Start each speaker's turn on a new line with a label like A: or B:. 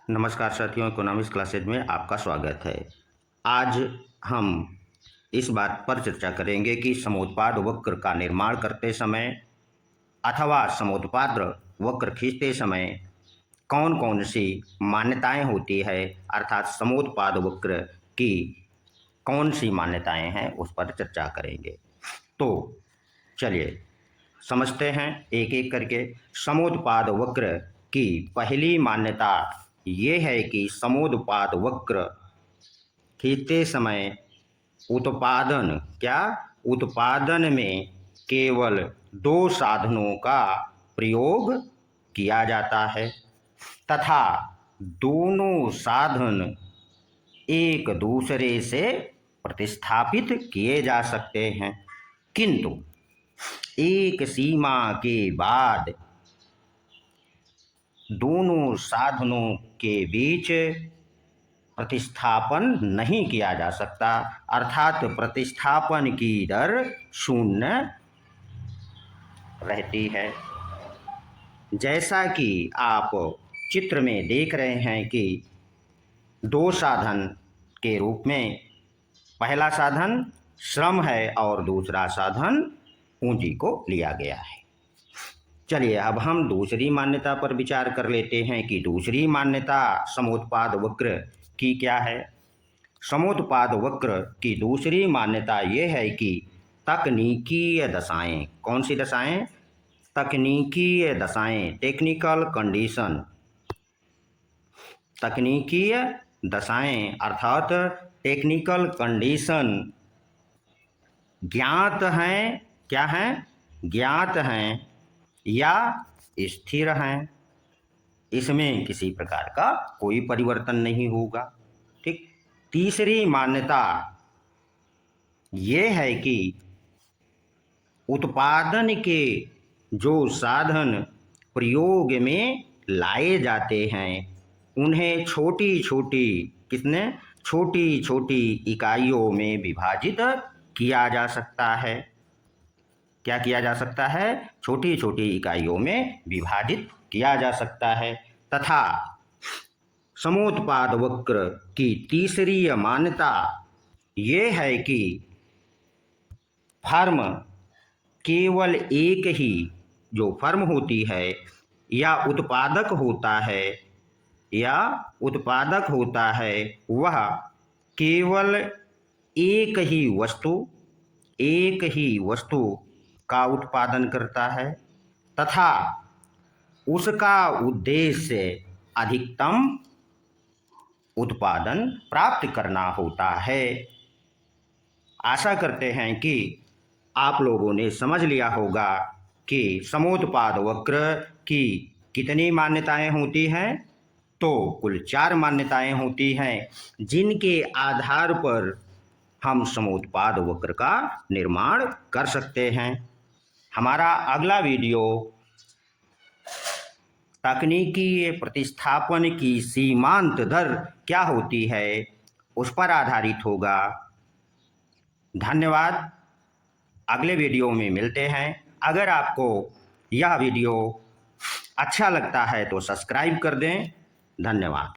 A: नमस्कार साथियों, economics classes में आपका स्वागत है। आज हम इस बात पर चर्चा करेंगे कि समोत्पाद वक्र का निर्माण करते समय अथवा समोत्पाद वक्र खींचते समय कौन कौन सी मान्यताएं होती है, अर्थात समोत्पाद वक्र की कौन सी मान्यताएं हैं उस पर चर्चा करेंगे। तो चलिए समझते हैं एक एक करके। समोत्पाद वक्र की पहली मान्यता ये है कि समोत्पाद वक्र खींचते समय उत्पादन में केवल दो साधनों का प्रयोग किया जाता है तथा दोनों साधन एक दूसरे से प्रतिस्थापित किए जा सकते हैं, किंतु एक सीमा के बाद दोनों साधनों के बीच प्रतिस्थापन नहीं किया जा सकता, अर्थात प्रतिस्थापन की दर शून्य रहती है। जैसा कि आप चित्र में देख रहे हैं कि दो साधन के रूप में पहला साधन श्रम है और दूसरा साधन पूंजी को लिया गया है। चलिए अब हम दूसरी मान्यता पर विचार कर लेते हैं कि दूसरी मान्यता समोत्पाद वक्र की क्या है। समोत्पाद वक्र की दूसरी मान्यता ये है कि तकनीकीय दशाएं, कौन सी दशाएं? तकनीकीय दशाएं, टेक्निकल कंडीशन। तकनीकीय दशाएं अर्थात टेक्निकल कंडीशन ज्ञात हैं, क्या हैं? ज्ञात हैं या स्थिर हैं। इसमें किसी प्रकार का कोई परिवर्तन नहीं होगा। ठीक। तीसरी मान्यता ये है कि उत्पादन के जो साधन प्रयोग में लाए जाते हैं उन्हें छोटी छोटी इकाइयों में विभाजित किया जा सकता है। क्या किया जा सकता है? छोटी छोटी इकाइयों में विभाजित किया जा सकता है। तथा समोत्पाद वक्र की तीसरी मान्यता ये है कि फर्म केवल एक ही जो फर्म होती है या उत्पादक होता है वह केवल एक ही वस्तु का उत्पादन करता है तथा उसका उद्देश्य अधिकतम उत्पादन प्राप्त करना होता है। आशा करते हैं कि आप लोगों ने समझ लिया होगा कि समोत्पाद वक्र की कितनी मान्यताएं होती हैं। तो कुल 4 मान्यताएं होती हैं जिनके आधार पर हम समोत्पाद वक्र का निर्माण कर सकते हैं। हमारा अगला वीडियो तकनीकी प्रतिस्थापन की सीमांत दर क्या होती है उस पर आधारित होगा। धन्यवाद। अगले वीडियो में मिलते हैं। अगर आपको यह वीडियो अच्छा लगता है तो सब्सक्राइब कर दें। धन्यवाद।